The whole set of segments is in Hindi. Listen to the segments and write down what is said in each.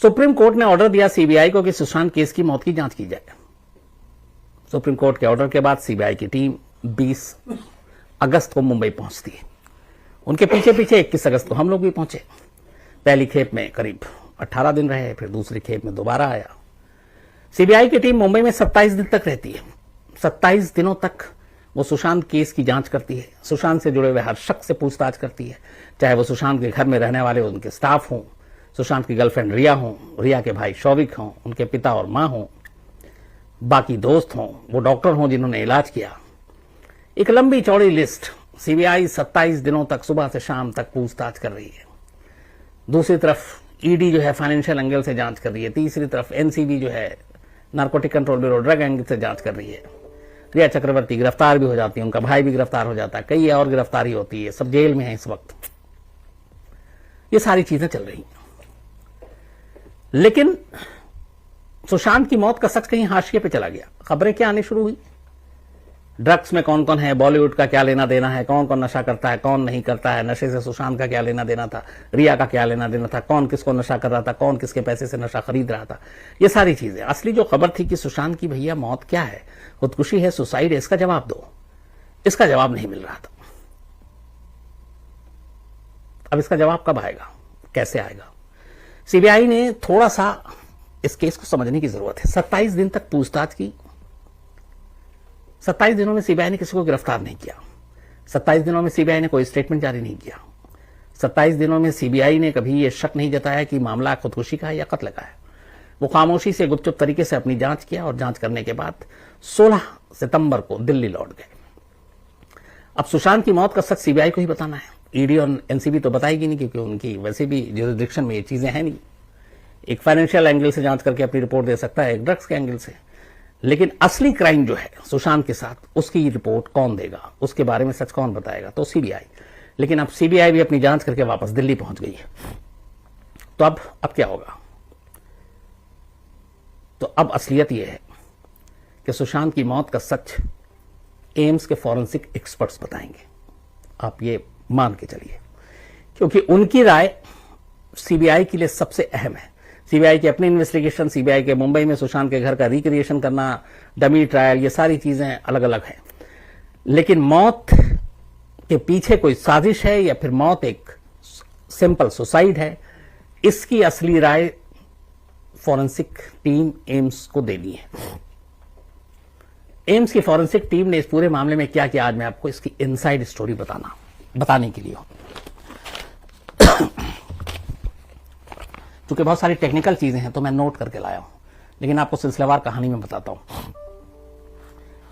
सुप्रीम कोर्ट ने ऑर्डर दिया सीबीआई को कि सुशांत केस की मौत की जांच की जाए। सुप्रीम कोर्ट के ऑर्डर के बाद सीबीआई की टीम 20 अगस्त को मुंबई पहुंचती है। उनके पीछे पीछे 21 अगस्त को हम लोग भी पहुंचे। पहली खेप में करीब 18 दिन रहे, फिर दूसरी खेप में दोबारा आया। सीबीआई की टीम मुंबई में 27 दिन तक रहती है। 27 दिनों तक वो सुशांत केस की जांच करती है, सुशांत से जुड़े हुए हर शख्स से पूछताछ करती है, चाहे वो सुशांत के घर में रहने वाले उनके स्टाफ हों, सुशांत की गर्लफ्रेंड रिया हों, रिया के भाई शौविक हों, उनके पिता और मां हों, बाकी दोस्त हों, वो डॉक्टर हों जिन्होंने इलाज किया। एक लंबी चौड़ी लिस्ट। सीबीआई 27 दिनों तक सुबह से शाम तक पूछताछ कर रही है। दूसरी तरफ ईडी जो है फाइनेंशियल एंगल से जांच कर रही है। तीसरी तरफ एनसीबी जो है narcotic control bureau drug angle से जांच कर रही है। रिया चक्रवर्ती गिरफ्तार भी हो जाती है, उनका भाई भी गिरफ्तार हो जाता है, कई और गिरफ्तारी होती है, सब जेल में है इस वक्त। ये सारी चीजें चल रही हैं। लेकिन सुशांत की मौत का सच कहीं हाशिए पे चला गया। खबरें क्या आनी शुरू हुई, ड्रग्स में कौन कौन है, बॉलीवुड का क्या लेना देना है, कौन कौन नशा करता है, कौन नहीं करता है, नशे से सुशांत का क्या लेना देना था, रिया का क्या लेना देना था, कौन किसको नशा कर रहा था, कौन किसके पैसे से नशा खरीद रहा था, ये सारी चीजें। असली जो खबर थी कि सुशांत की भैया मौत क्या है, खुदकुशी है, सुसाइड है, इसका जवाब दो, इसका जवाब नहीं मिल रहा था। अब इसका जवाब कब आएगा, कैसे आएगा? सीबीआई ने थोड़ा सा इस केस को समझने की जरूरत है। 27 दिन तक पूछताछ की। 27 दिनों में सीबीआई ने किसी को गिरफ्तार नहीं किया। 27 दिनों में सीबीआई ने कोई स्टेटमेंट जारी नहीं किया। 27 दिनों में सीबीआई ने कभी यह शक नहीं जताया कि मामला खुदकुशी का है या कत्ल का है। वो खामोशी से गुपचुप तरीके से अपनी जांच किया और जांच करने के बाद 16 सितंबर को दिल्ली लौट गए। अब सुशांत की मौत का सच सीबीआई को ही बताना है। ईडी और एनसीबी तो बताएगी नहीं, क्योंकि उनकी वैसे भी ज्यूरिसडिक्शन में ये चीजें हैं नहीं। एक फाइनेंशियल एंगल से जांच करके अपनी रिपोर्ट दे सकता है, एक ड्रग्स के एंगल से। लेकिन असली क्राइम जो है सुशांत के साथ, उसकी रिपोर्ट कौन देगा, उसके बारे में सच कौन बताएगा? तो सीबीआई। लेकिन अब सीबीआई भी अपनी जांच करके वापस दिल्ली पहुंच गई है। तो अब क्या होगा? तो अब असलियत यह है कि सुशांत की मौत का सच एम्स के फॉरेंसिक एक्सपर्ट्स बताएंगे। आप ये मान के चलिए, क्योंकि उनकी राय सीबीआई के लिए सबसे अहम है। सीबीआई की अपनी इन्वेस्टिगेशन, सीबीआई के मुंबई में सुशांत के घर का रिक्रिएशन करना, डमी ट्रायल, ये सारी चीजें अलग अलग हैं। लेकिन मौत के पीछे कोई साजिश है या फिर मौत एक सिंपल सुसाइड है, इसकी असली राय फॉरेंसिक टीम एम्स को देनी है। एम्स की फॉरेंसिक टीम ने इस पूरे मामले में क्या किया, आज मैं आपको इसकी इनसाइड स्टोरी बताने के लिए हूं। चूंकि बहुत सारी टेक्निकल चीजें हैं तो मैं नोट करके लाया हूं, लेकिन आपको सिलसिलेवार कहानी में बताता हूं।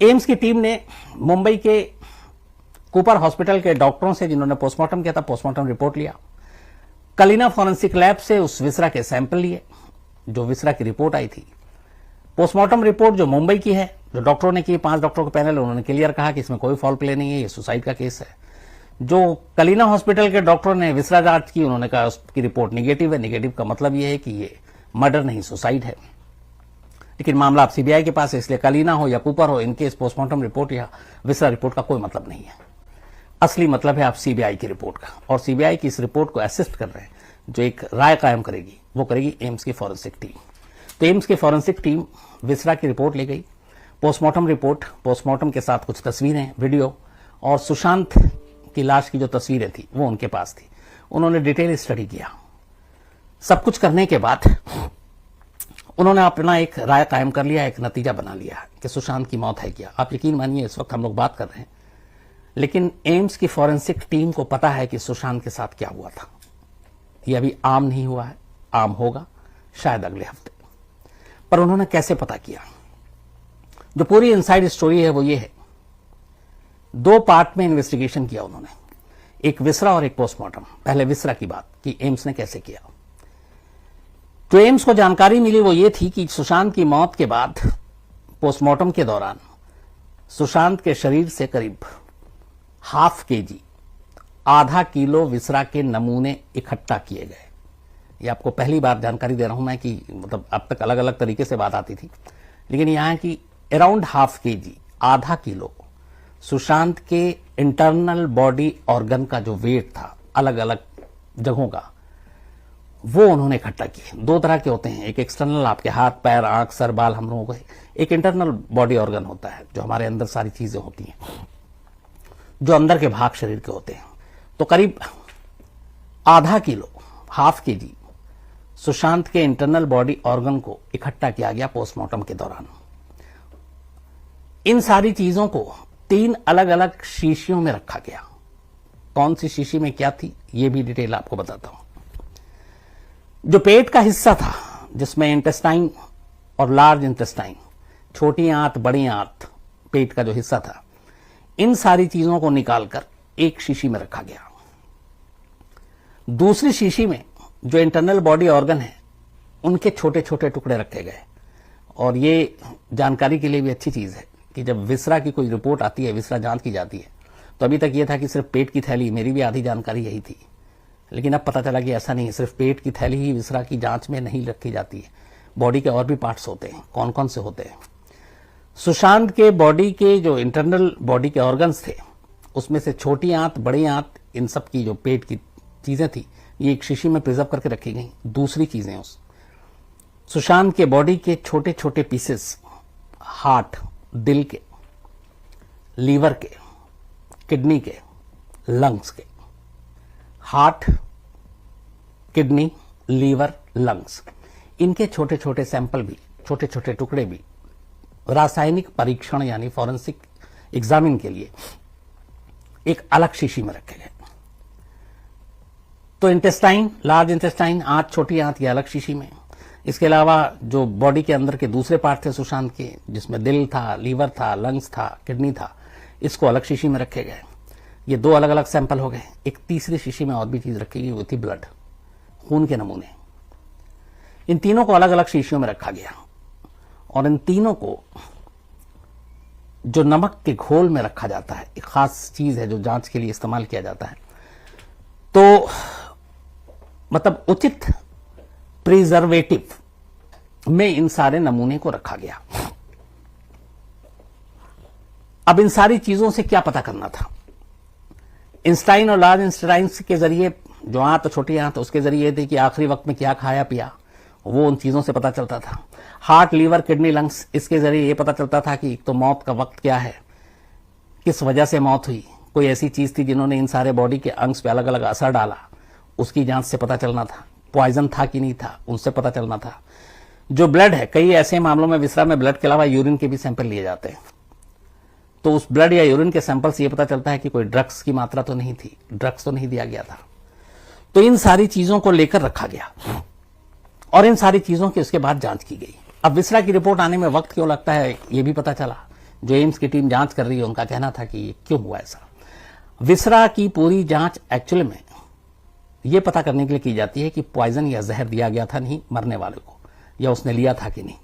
एम्स की टीम ने मुंबई के कूपर हॉस्पिटल के डॉक्टरों से, जिन्होंने पोस्टमार्टम किया था, पोस्टमार्टम रिपोर्ट लिया। कलीना फॉरेंसिक लैब से उस विसरा के सैंपल लिए, जो विसरा की रिपोर्ट आई थी। पोस्टमार्टम रिपोर्ट जो मुंबई की है, जो डॉक्टरों ने की, 5 डॉक्टरों का पैनल, उन्होंने क्लियर कहा कि इसमें कोई फॉल प्ले नहीं है, ये सुसाइड का केस है। जो कलीना हॉस्पिटल के डॉक्टरों ने विसरा जांच की, उन्होंने कहा उसकी रिपोर्ट निगेटिव है। निगेटिव का मतलब यह है कि ये मर्डर नहीं, सुसाइड है। लेकिन मामला अब सीबीआई के पास है, इसलिए कलीना हो या कूपर हो, इनके इस पोस्टमार्टम रिपोर्ट या विसरा रिपोर्ट का कोई मतलब नहीं है। असली मतलब है आप सीबीआई की रिपोर्ट का, और सीबीआई की इस रिपोर्ट को असिस्ट कर रहे हैं, जो एक राय कायम करेगी, वो करेगी एम्स की फॉरेंसिक टीम। तो एम्स की फॉरेंसिक टीम विसरा की रिपोर्ट ले गई, पोस्टमार्टम रिपोर्ट, पोस्टमार्टम के साथ कुछ तस्वीरें, वीडियो, और सुशांत की लाश की जो तस्वीरें थी वो उनके पास थी। उन्होंने डिटेल स्टडी किया। सब कुछ करने के बाद उन्होंने अपना एक राय कायम कर लिया, एक नतीजा बना लिया कि सुशांत की मौत है क्या। आप यकीन मानिए, इस वक्त हम लोग बात कर रहे हैं, लेकिन एम्स की फॉरेंसिक टीम को पता है कि सुशांत के साथ क्या हुआ था। यह अभी आम नहीं हुआ है, आम होगा शायद अगले हफ्ते। पर उन्होंने कैसे पता किया? जो पूरी इनसाइड स्टोरी है वो ये है, 2 पार्ट में इन्वेस्टिगेशन किया उन्होंने, एक विसरा और एक पोस्टमार्टम। पहले विसरा की बात कि एम्स ने कैसे किया। तो एम्स को जानकारी मिली वो ये थी कि सुशांत की मौत के बाद पोस्टमार्टम के दौरान सुशांत के शरीर से करीब ½ kg, आधा किलो विसरा के नमूने इकट्ठा किए गए। ये आपको पहली बार जानकारी दे रहा हूं मैं कि मतलब अब तक अलग अलग तरीके से बात आती थी, लेकिन यहां की अराउंड ½ kg, आधा किलो सुशांत के इंटरनल बॉडी ऑर्गन का जो वेट था अलग अलग जगहों का, वो उन्होंने इकट्ठा किए। दो तरह के होते हैं, एक एक्सटर्नल आपके हाथ पैर आंख सर बाल हम लोगों को, एक इंटरनल बॉडी ऑर्गन होता है जो हमारे अंदर सारी चीजें होती हैं, जो अंदर के भाग शरीर के होते हैं। तो करीब आधा किलो, हाफ केजी सुशांत के इंटरनल बॉडी ऑर्गन को इकट्ठा किया गया पोस्टमार्टम के दौरान। इन सारी चीजों को 3 अलग अलग शीशियों में रखा गया। कौन सी शीशी में क्या थी ये भी डिटेल आपको बताता हूं। जो पेट का हिस्सा था जिसमें इंटेस्टाइन और लार्ज इंटेस्टाइन, छोटी आंत बड़ी आंत, पेट का जो हिस्सा था, इन सारी चीजों को निकालकर एक शीशी में रखा गया। दूसरी शीशी में जो इंटरनल बॉडी ऑर्गन है उनके छोटे छोटे टुकड़े रखे गए। और ये जानकारी के लिए भी अच्छी चीज है कि जब विसरा की कोई रिपोर्ट आती है, विसरा जांच की जाती है, तो अभी तक ये था कि सिर्फ पेट की थैली, मेरी भी आधी जानकारी यही थी, लेकिन अब पता चला कि ऐसा नहीं है। सिर्फ पेट की थैली ही विसरा की जांच में नहीं रखी जाती है, बॉडी के और भी पार्ट्स होते हैं। कौन कौन से होते हैं? सुशांत के बॉडी के जो इंटरनल बॉडी के ऑर्गन्स थे उसमें से छोटी आंत बड़ी आंत, इन सब की जो पेट की चीजें थी ये एक शीशी में प्रिजर्व करके रखी गई। दूसरी चीजें, उस सुशांत के बॉडी के छोटे छोटे पीसेस, हार्ट, दिल के, लीवर के, किडनी के, लंग्स के, हार्ट, किडनी, लीवर, लंग्स, इनके छोटे छोटे सैंपल भी, छोटे छोटे टुकड़े भी रासायनिक परीक्षण यानी फॉरेंसिक एग्जामिन के लिए एक अलग शीशी में रखे गए। तो इंटेस्टाइन, लार्ज इंटेस्टाइन, आंत, छोटी आंत, ये अलग शीशी में। इसके अलावा जो बॉडी के अंदर के दूसरे पार्ट थे सुशांत के, जिसमें दिल था, लीवर था, लंग्स था, किडनी था, इसको अलग शीशी में रखे गए। ये 2 अलग अलग सैंपल हो गए। एक तीसरी शीशी में और भी चीज रखी गई, वो थी ब्लड, खून के नमूने। इन तीनों को अलग अलग शीशियों में रखा गया और इन तीनों को जो नमक के घोल में रखा जाता है, एक खास चीज है जो जांच के लिए इस्तेमाल किया जाता है, तो मतलब उचित प्रिजर्वेटिव में इन सारे नमूने को रखा गया। अब इन सारी चीजों से क्या पता करना था? इंस्टाइन और लार्ज इंस्टाइन के जरिए, जो आंत छोटी आंत, उसके जरिए थे कि आखिरी वक्त में क्या खाया पिया, वो उन चीजों से पता चलता था। हार्ट, लीवर, किडनी, लंग्स, इसके जरिए ये पता चलता था कि एक तो मौत का वक्त क्या है, किस वजह से मौत हुई, कोई ऐसी चीज थी जिन्होंने इन सारे बॉडी के अंग्स पे अलग अलग असर डाला, उसकी जांच से पता चलना था। पॉइजन था कि नहीं था, उनसे पता चलना था। जो ब्लड है, कई ऐसे मामलों में विसरा में ब्लड के अलावा यूरिन के भी सैंपल लिए जाते हैं, तो उस ब्लड या यूरिन के सैंपल से ये पता चलता है कि कोई ड्रग्स की मात्रा तो नहीं थी, ड्रग्स तो नहीं दिया गया था। तो इन सारी चीजों को लेकर रखा गया और इन सारी चीजों की उसके बाद जांच की गई। अब विसरा की रिपोर्ट आने में वक्त क्यों लगता है ये भी पता चला। जो एम्स की टीम जांच कर रही है उनका कहना था कि ये क्यों हुआ ऐसा। विसरा की पूरी जांच एक्चुअल में ये पता करने के लिए की जाती है कि पॉइजन या जहर दिया गया था नहीं मरने वाले को, या उसने लिया था कि नहीं।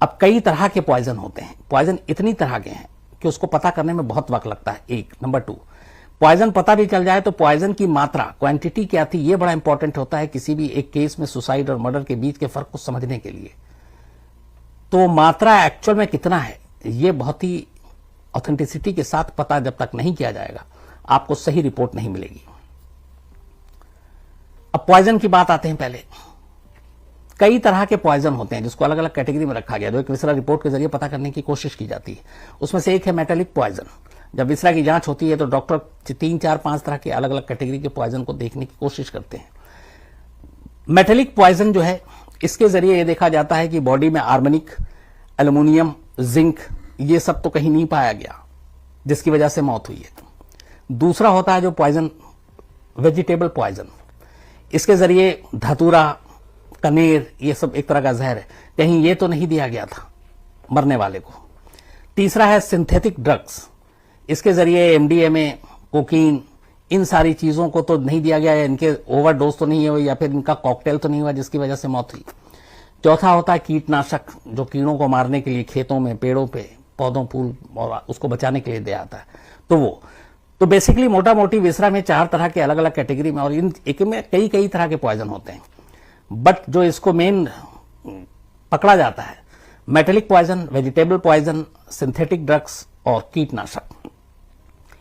अब कई तरह के पॉइजन होते हैं, पॉइजन इतनी तरह के हैं कि उसको पता करने में बहुत वक्त लगता है। एक नंबर 2, पॉइजन पता भी चल जाए तो पॉइजन की मात्रा, क्वांटिटी क्या थी, ये बड़ा इंपॉर्टेंट होता है किसी भी एक केस में सुसाइड और मर्डर के बीच के फर्क को समझने के लिए। तो मात्रा एक्चुअल में कितना है, ये बहुत ही ऑथेंटिसिटी के साथ पता जब तक नहीं किया जाएगा आपको सही रिपोर्ट नहीं मिलेगी। अब पॉइजन की बात आते हैं। पहले कई तरह के पॉइजन होते हैं जिसको अलग अलग कैटेगरी में रखा गया, जो एक विसरा रिपोर्ट के जरिए पता करने की कोशिश की जाती है। उसमें से एक है मेटालिक पॉइजन। जब विसरा की जांच होती है तो डॉक्टर 3, 4, 5 तरह के अलग अलग कैटेगरी के पॉइजन को देखने की कोशिश करते हैं। मेटालिक पॉइजन जो है, इसके जरिए यह देखा जाता है कि बॉडी में आर्सेनिक, एल्युमिनियम, जिंक, ये सब तो कहीं नहीं पाया गया जिसकी वजह से मौत हुई है। दूसरा होता है जो पॉइजन, वेजिटेबल पॉइजन। इसके जरिए धतूरा, कनेर, ये सब एक तरह का जहर है, कहीं ये तो नहीं दिया गया था मरने वाले को। तीसरा है सिंथेटिक ड्रग्स। इसके जरिए एमडीएमए, कोकीन, इन सारी चीजों को तो नहीं दिया गया, इनके ओवरडोज तो नहीं हुई या फिर इनका कॉकटेल तो नहीं हुआ जिसकी वजह से मौत हुई। चौथा होता है कीटनाशक, जो कीड़ों को मारने के लिए खेतों में, पेड़ों पे, पौधों, फूल और उसको बचाने के लिए दिया जाता है। तो वो तो बेसिकली मोटा मोटी विसरा में 4 तरह के अलग अलग कैटेगरी में, और इन एक में कई तरह के पॉइजन होते हैं। बट जो इसको मेन पकड़ा जाता है, metallic poison, vegetable poison, synthetic drugs और कीटनाशक।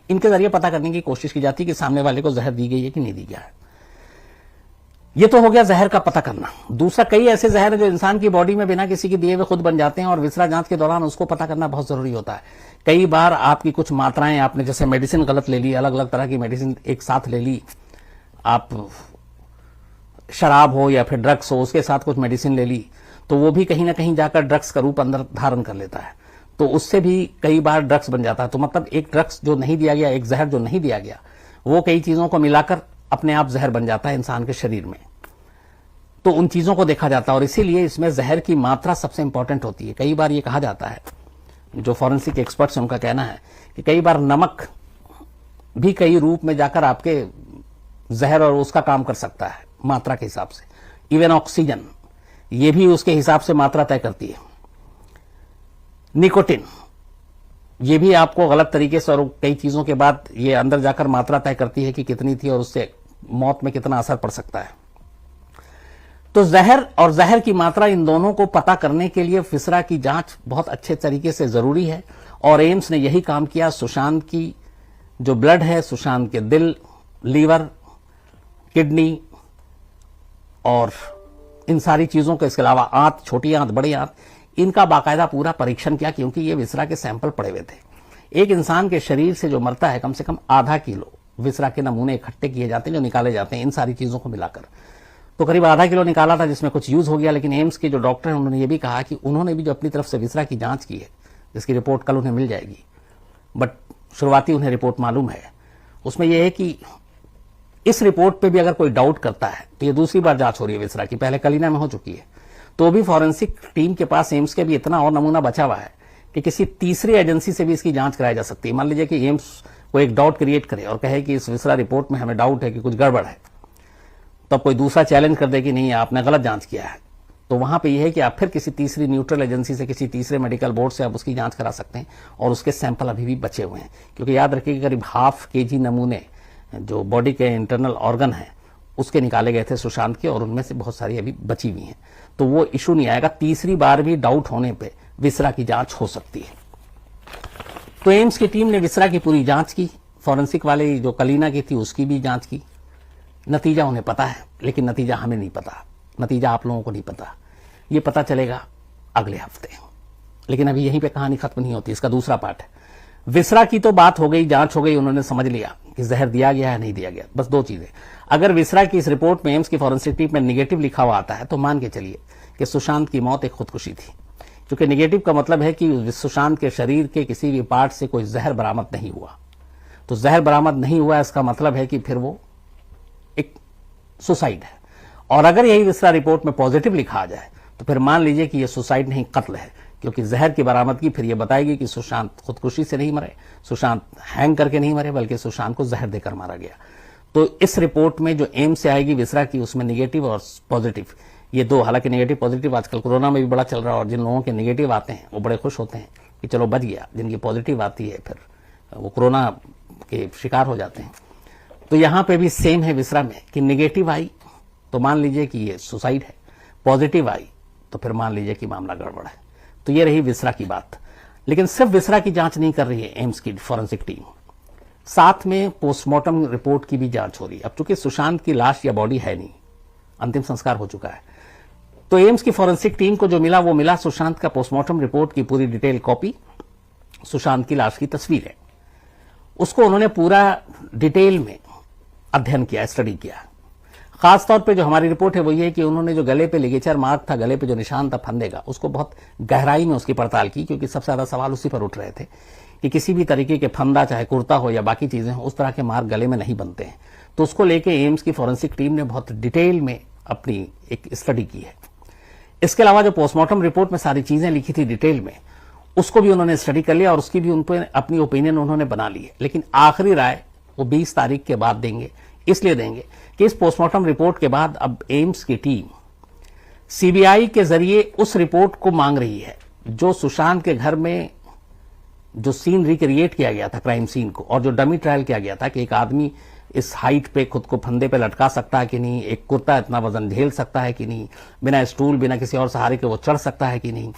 इनके जरिए पता करने की कोशिश की जाती है कि सामने वाले को जहर दी गई है कि नहीं दी गया है। ये तो हो गया जहर का पता करना। दूसरा, कई ऐसे जहर हैं जो इंसान की बॉडी में बिना किसी के दिए हुए खुद बन जाते हैं और विसरा जांच के दौरान उसको पता करना बहुत जरूरी होता है। कई बार आपकी कुछ मात्राएं, आपने जैसे मेडिसिन गलत ले ली, अलग अलग तरह की मेडिसिन एक साथ ले ली, आप शराब हो या फिर ड्रग्स हो उसके साथ कुछ मेडिसिन ले ली, तो वो भी कहीं ना कहीं जाकर ड्रग्स का रूप अंदर धारण कर लेता है, तो उससे भी कई बार ड्रग्स बन जाता है। तो मतलब एक ड्रग्स जो नहीं दिया गया, एक जहर जो नहीं दिया गया, वो कई चीजों को मिलाकर अपने आप जहर बन जाता है इंसान के शरीर में। तो उन चीजों को देखा जाता है और इसीलिए इसमें जहर की मात्रा सबसे इंपॉर्टेंट होती है। कई बार ये कहा जाता है, जो फॉरेंसिक एक्सपर्ट्स हैं उनका कहना है कि कई बार नमक भी कई रूप में जाकर आपके जहर और उसका काम कर सकता है मात्रा के हिसाब से। इवन ऑक्सीजन, ये भी उसके हिसाब से मात्रा तय करती है। निकोटिन, ये भी आपको गलत तरीके से और कई चीजों के बाद ये अंदर जाकर मात्रा तय करती है कि कितनी थी और उससे मौत में कितना असर पड़ सकता है। तो जहर और जहर की मात्रा, इन दोनों को पता करने के लिए विसरा की जांच बहुत अच्छे तरीके से जरूरी है और एम्स ने यही काम किया। सुशांत की जो ब्लड है, सुशांत के दिल, लीवर, किडनी और इन सारी चीजों के, इसके अलावा आंत, छोटी आंत, बड़ी आंत, इनका बाकायदा पूरा परीक्षण किया क्योंकि ये विसरा के सैंपल पड़े हुए थे। एक इंसान के शरीर से जो मरता है कम से कम आधा किलो विसरा के नमूने इकट्ठे किए जाते हैं जो निकाले जाते हैं इन सारी चीजों को मिलाकर। तो करीब आधा किलो निकाला था जिसमें कुछ यूज हो गया, लेकिन एम्स के जो डॉक्टर हैं उन्होंने ये भी कहा कि उन्होंने भी जो अपनी तरफ से विसरा की जांच की है, जिसकी रिपोर्ट कल उन्हें मिल जाएगी, बट शुरुआती उन्हें रिपोर्ट मालूम है, उसमें यह है कि इस रिपोर्ट पे भी अगर कोई डाउट करता है तो ये दूसरी बार जांच हो रही है विसरा की, पहले कलीना में हो चुकी है, तो भी फॉरेंसिक टीम के पास एम्स के भी इतना और नमूना बचा हुआ है कि किसी तीसरी एजेंसी से भी इसकी जांच कराई जा सकती है। मान लीजिए कि एम्स को एक डाउट क्रिएट करे और कहे कि इस विसरा रिपोर्ट में हमें डाउट है कि कुछ गड़बड़ है, तब कोई दूसरा चैलेंज कर दे कि नहीं आपने गलत जांच किया है, तो वहां पे यह है कि आप फिर किसी तीसरी न्यूट्रल एजेंसी से, किसी तीसरे मेडिकल बोर्ड से आप उसकी जांच करा सकते हैं और उसके सैंपल अभी भी बचे हुए हैं। क्योंकि याद रखिए करीब 1/2 kg नमूने जो बॉडी के इंटरनल ऑर्गन है उसके निकाले गए थे सुशांत के, और उनमें से बहुत सारी अभी बची हुई हैं, तो वो इशू नहीं आएगा। तीसरी बार भी डाउट होने पे विसरा की जांच हो सकती है। तो एम्स की टीम ने विसरा की पूरी जांच की, फॉरेंसिक वाले जो कलीना की थी उसकी भी जांच की। नतीजा उन्हें पता है, लेकिन नतीजा हमें नहीं पता, नतीजा आप लोगों को नहीं पता, ये पता चलेगा अगले हफ्ते। लेकिन अभी यहीं पे कहानी खत्म नहीं होती, इसका दूसरा पार्ट है। विसरा की तो बात हो गई, जांच हो गई, उन्होंने समझ लिया कि जहर दिया गया है नहीं दिया गया। बस 2 चीजें, अगर विसरा की इस रिपोर्ट में, एम्स की फॉरेंसिक टीम में निगेटिव लिखा हुआ आता है तो मान के चलिए कि सुशांत की मौत एक खुदकुशी थी, क्योंकि निगेटिव का मतलब है कि सुशांत के शरीर के किसी भी पार्ट से कोई जहर बरामद नहीं हुआ। तो जहर बरामद नहीं हुआ इसका मतलब है कि फिर वो एक सुसाइड है। और अगर यही विसरा रिपोर्ट में पॉजिटिव लिखा आ जाए तो फिर मान लीजिए कि यह सुसाइड नहीं, कत्ल है, क्योंकि जहर की बरामदगी फिर यह बताएगी कि सुशांत खुदकुशी से नहीं मरे, सुशांत हैंग करके नहीं मरे, बल्कि सुशांत को जहर देकर मारा गया। तो इस रिपोर्ट में जो एम्स से आएगी विसरा की, उसमें निगेटिव और पॉजिटिव, ये 2, हालांकि निगेटिव पॉजिटिव आजकल कोरोना में भी बड़ा चल रहा है, और जिन लोगों के निगेटिव आते हैं वो बड़े खुश होते हैं कि चलो बच गया, जिनकी पॉजिटिव आती है फिर वो कोरोना के शिकार हो जाते हैं। तो यहां पे भी सेम है विसरा में कि निगेटिव आई तो मान लीजिए कि ये सुसाइड है, पॉजिटिव आई तो फिर मान लीजिए कि मामला गड़बड़ है। तो ये रही विसरा की बात। लेकिन सिर्फ विसरा की जांच नहीं कर रही है एम्स की फॉरेंसिक टीम, साथ में पोस्टमार्टम रिपोर्ट की भी जांच हो रही है। अब चूंकि सुशांत की लाश या बॉडी है नहीं, अंतिम संस्कार हो चुका है, तो एम्स की फॉरेंसिक टीम को जो मिला वो मिला सुशांत का पोस्टमार्टम रिपोर्ट की पूरी डिटेल कॉपी, सुशांत की लाश की तस्वीर है, उसको उन्होंने पूरा डिटेल में अध्ययन किया, स्टडी किया। खासतौर पे जो हमारी रिपोर्ट है वो ये है कि उन्होंने जो गले पे लिगेचर मार्क था, गले पे जो निशान था फंदे का, उसको बहुत गहराई में उसकी पड़ताल की, क्योंकि सबसे ज्यादा सवाल उसी पर उठ रहे थे कि किसी भी तरीके के फंदा, चाहे कुर्ता हो या बाकी चीजें हो, उस तरह के मार्क गले में नहीं बनते हैं। तो उसको लेके एम्स की फॉरेंसिक टीम ने बहुत डिटेल में अपनी एक स्टडी की है। इसके अलावा जो पोस्टमार्टम रिपोर्ट में सारी चीजें लिखी थी डिटेल में, उसको भी उन्होंने स्टडी कर लिया और उसकी भी उन पर अपनी ओपिनियन उन्होंने बना ली है। लेकिन आखिरी राय वो 20 तारीख के बाद देंगे, इसलिए देंगे कि इस पोस्टमार्टम रिपोर्ट के बाद अब एम्स की टीम सीबीआई के जरिए उस रिपोर्ट को मांग रही है जो सुशांत के घर में जो सीन रिक्रिएट किया गया था, क्राइम सीन को, और जो डमी ट्रायल किया गया था कि एक आदमी इस हाइट पे खुद को फंदे पे लटका सकता है कि नहीं, एक कुर्ता इतना वजन झेल सकता है कि नहीं, बिना स्टूल, बिना किसी और सहारे के वो चढ़ सकता है कि नहीं।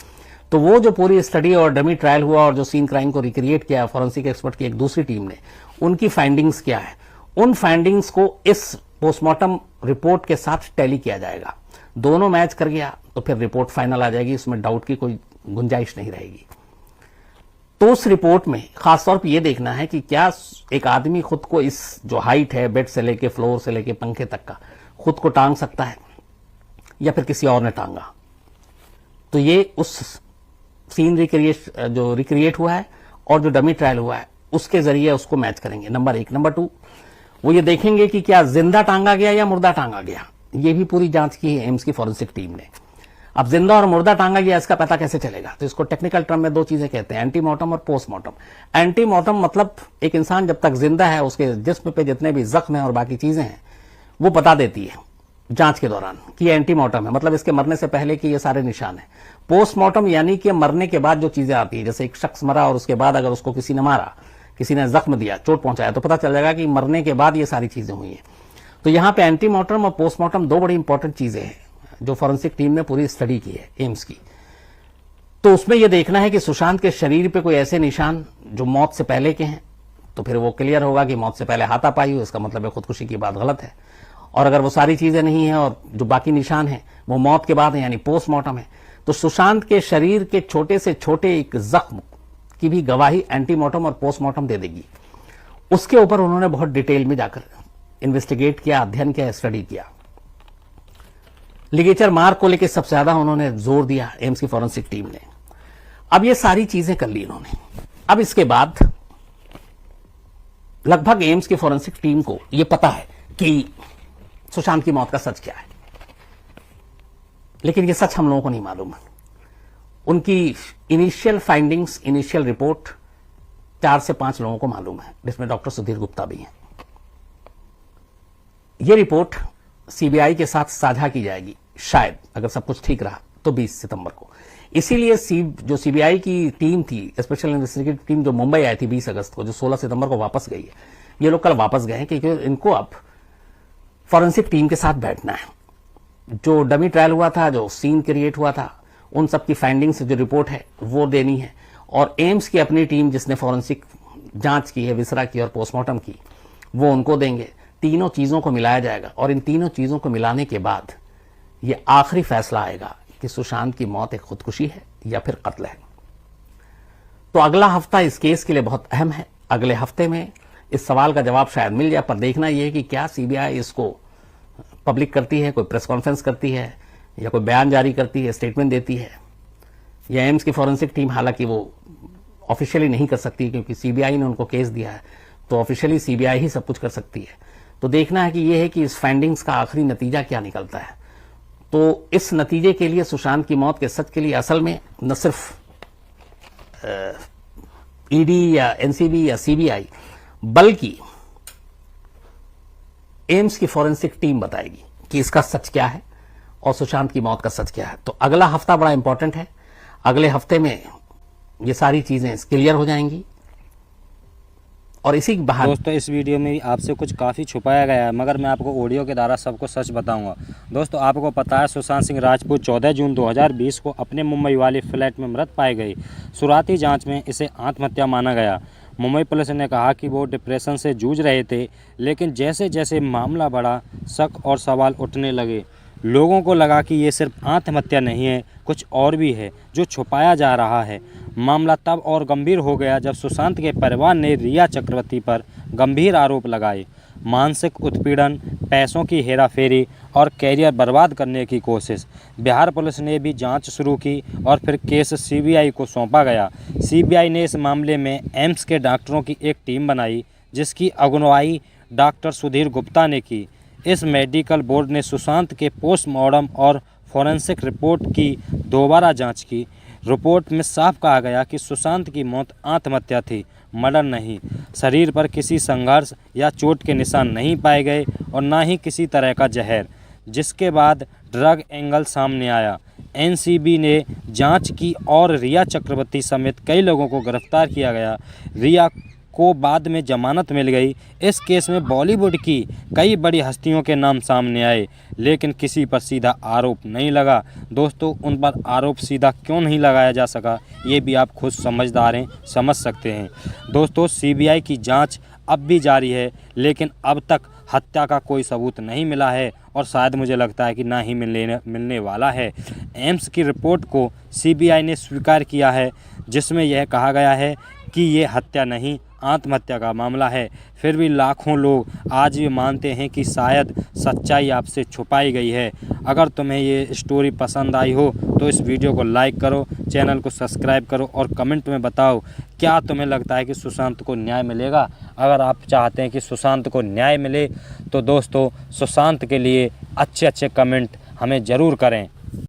तो वो जो पूरी स्टडी और डमी ट्रायल हुआ और जो सीन क्राइम को रिक्रिएट किया फॉरेंसिक एक्सपर्ट की एक दूसरी टीम ने, उनकी फाइंडिंग्स क्या है, उन फाइंडिंग्स को इस पोस्टमार्टम रिपोर्ट के साथ टैली किया जाएगा। दोनों मैच कर गया तो फिर रिपोर्ट फाइनल आ जाएगी, उसमें डाउट की कोई गुंजाइश नहीं रहेगी। तो उस रिपोर्ट में खासतौर पर यह देखना है कि क्या एक आदमी खुद को इस जो हाइट है बेड से लेके फ्लोर से लेके पंखे तक का खुद को टांग सकता है या फिर किसी और ने टांगा। तो ये उस सीन रिक्रिएट हुआ है और जो डमी ट्रायल हुआ है उसके जरिए उसको मैच करेंगे, नंबर 1। नंबर 2, वो ये देखेंगे कि क्या जिंदा टांगा गया या मुर्दा टांगा गया। ये भी पूरी जांच की है एम्स की फॉरेंसिक टीम ने। अब जिंदा और मुर्दा टांगा गया इसका पता कैसे चलेगा, तो इसको टेक्निकल टर्म में 2 चीजें कहते हैं, एंटीमॉर्टम और पोस्टमॉर्टम। एंटीमॉर्टम मतलब एक इंसान जब तक जिंदा है उसके जिस्म पे जितने भी जख्म है और बाकी चीजें हैं वो बता देती है जांच के दौरान कि एंटीमॉर्टम है, मतलब इसके मरने से पहले कि ये सारे निशान है। पोस्टमॉर्टम यानी कि मरने के बाद जो चीजें आती है, जैसे एक शख्स मरा और उसके बाद अगर उसको किसी ने मारा, किसी ने जख्म दिया, चोट पहुंचाया, तो पता चल जाएगा कि मरने के बाद ये सारी चीजें हुई हैं। तो यहां पे एंटीमॉर्टम और पोस्टमॉर्टम 2 बड़ी इंपॉर्टेंट चीजें हैं जो फॉरेंसिक टीम ने पूरी स्टडी की है एम्स की। तो उसमें यह देखना है कि सुशांत के शरीर पे कोई ऐसे निशान जो मौत से पहले के हैं, तो फिर वो क्लियर होगा कि मौत से पहले हाथापाई हो, इसका मतलब है खुदकुशी की बात गलत है। और अगर वो सारी चीजें नहीं है और जो बाकी निशान है वो मौत के बाद है यानी पोस्टमॉर्टम है, तो सुशांत के शरीर के छोटे से छोटे एक जख्म की भी गवाही एंटीमॉर्टम और पोस्टमॉर्टम दे देगी। उसके ऊपर उन्होंने बहुत डिटेल में जाकर इन्वेस्टिगेट किया, अध्ययन किया, स्टडी किया। लिगेचर मार्क को लेकर सबसे ज्यादा उन्होंने जोर दिया एम्स की फॉरेंसिक टीम ने। अब ये सारी चीजें कर ली इन्होंने। अब इसके बाद लगभग एम्स की फॉरेंसिक टीम को यह पता है कि सुशांत की मौत का सच क्या है, लेकिन यह सच हम लोगों को नहीं मालूम। उनकी इनिशियल फाइंडिंग्स, इनिशियल रिपोर्ट 4 से 5 लोगों को मालूम है, जिसमें डॉक्टर सुधीर गुप्ता भी हैं। यह रिपोर्ट सीबीआई के साथ साझा की जाएगी शायद, अगर सब कुछ ठीक रहा तो 20 सितंबर को। इसीलिए जो सीबीआई की टीम थी, स्पेशल इन्वेस्टिगेटिव टीम जो मुंबई आई थी 20 अगस्त को, जो 16 सितंबर को वापस गई है, ये लोग कल वापस गए हैं क्योंकि इनको अब फॉरेंसिक टीम के साथ बैठना है। जो डमी ट्रायल हुआ था, जो सीन क्रिएट हुआ था, उन सब की फाइंडिंग्स जो रिपोर्ट है वो देनी है, और एम्स की अपनी टीम जिसने फॉरेंसिक जांच की है, विसरा की और पोस्टमार्टम की, वो उनको देंगे। तीनों चीजों को मिलाया जाएगा और इन तीनों चीजों को मिलाने के बाद ये आखिरी फैसला आएगा कि सुशांत की मौत एक खुदकुशी है या फिर कत्ल है। तो अगला हफ्ता इस केस के लिए बहुत अहम है। अगले हफ्ते में इस सवाल का जवाब शायद मिल जाए, पर देखना यह है कि क्या सीबीआई इसको पब्लिक करती है, कोई प्रेस कॉन्फ्रेंस करती है या कोई बयान जारी करती है, स्टेटमेंट देती है, या एम्स की फॉरेंसिक टीम, हालांकि वो ऑफिशियली नहीं कर सकती क्योंकि सीबीआई ने उनको केस दिया है, तो ऑफिशियली सीबीआई ही सब कुछ कर सकती है। तो देखना है कि यह है कि इस फाइंडिंग्स का आखिरी नतीजा क्या निकलता है। तो इस नतीजे के लिए, सुशांत की मौत के सच के लिए, असल में न सिर्फ ईडी या एनसीबी या सीबीआई, बल्कि एम्स की फॉरेंसिक टीम बताएगी कि इसका सच क्या है और सुशांत की मौत का सच क्या है। तो अगला हफ्ता बड़ा इंपॉर्टेंट है। अगले हफ्ते में ये सारी चीजें क्लियर हो जाएंगी और इसी बहाने दोस्तों इस वीडियो में आपसे कुछ काफ़ी छुपाया गया है, मगर मैं आपको ऑडियो के द्वारा सबको सच बताऊंगा। दोस्तों आपको पता है सुशांत सिंह राजपूत 14 जून 2020 को अपने मुंबई वाले फ्लैट में मृत पाए गए। शुरुआती जांच में इसे आत्महत्या माना गया। मुंबई पुलिस ने कहा कि वो डिप्रेशन से जूझ रहे थे, लेकिन जैसे जैसे मामला बढ़ा शक और सवाल उठने लगे। लोगों को लगा कि ये सिर्फ आत्महत्या नहीं है, कुछ और भी है जो छुपाया जा रहा है। मामला तब और गंभीर हो गया जब सुशांत के परिवार ने रिया चक्रवर्ती पर गंभीर आरोप लगाए। मानसिक उत्पीड़न, पैसों की हेराफेरी और कैरियर बर्बाद करने की कोशिश। बिहार पुलिस ने भी जांच शुरू की और फिर केस सीबीआई को सौंपा गया। सीबीआई ने इस मामले में एम्स के डॉक्टरों की एक टीम बनाई जिसकी अगुवाई डॉक्टर सुधीर गुप्ता ने की। इस मेडिकल बोर्ड ने सुशांत के पोस्टमार्टम और फॉरेंसिक रिपोर्ट की दोबारा जांच की। रिपोर्ट में साफ कहा गया कि सुशांत की मौत आत्महत्या थी, मर्डर नहीं। शरीर पर किसी संघर्ष या चोट के निशान नहीं पाए गए और ना ही किसी तरह का जहर। जिसके बाद ड्रग एंगल सामने आया। एनसीबी ने जांच की और रिया चक्रवर्ती समेत कई लोगों को गिरफ्तार किया गया। रिया को बाद में जमानत मिल गई। इस केस में बॉलीवुड की कई बड़ी हस्तियों के नाम सामने आए, लेकिन किसी पर सीधा आरोप नहीं लगा। दोस्तों उन पर आरोप सीधा क्यों नहीं लगाया जा सका, ये भी आप खुद समझदार हैं, समझ सकते हैं। दोस्तों सीबीआई की जांच अब भी जारी है, लेकिन अब तक हत्या का कोई सबूत नहीं मिला है और शायद मुझे लगता है कि ना ही मिलने वाला है। एम्स की रिपोर्ट को सीबीआई ने स्वीकार किया है, जिसमें यह कहा गया है कि ये हत्या नहीं, आत्महत्या का मामला है। फिर भी लाखों लोग आज भी मानते हैं कि शायद सच्चाई आपसे छुपाई गई है। अगर तुम्हें ये स्टोरी पसंद आई हो तो इस वीडियो को लाइक करो, चैनल को सब्सक्राइब करो और कमेंट में बताओ क्या तुम्हें लगता है कि सुशांत को न्याय मिलेगा। अगर आप चाहते हैं कि सुशांत को न्याय मिले तो दोस्तों सुशांत के लिए अच्छे कमेंट हमें ज़रूर करें।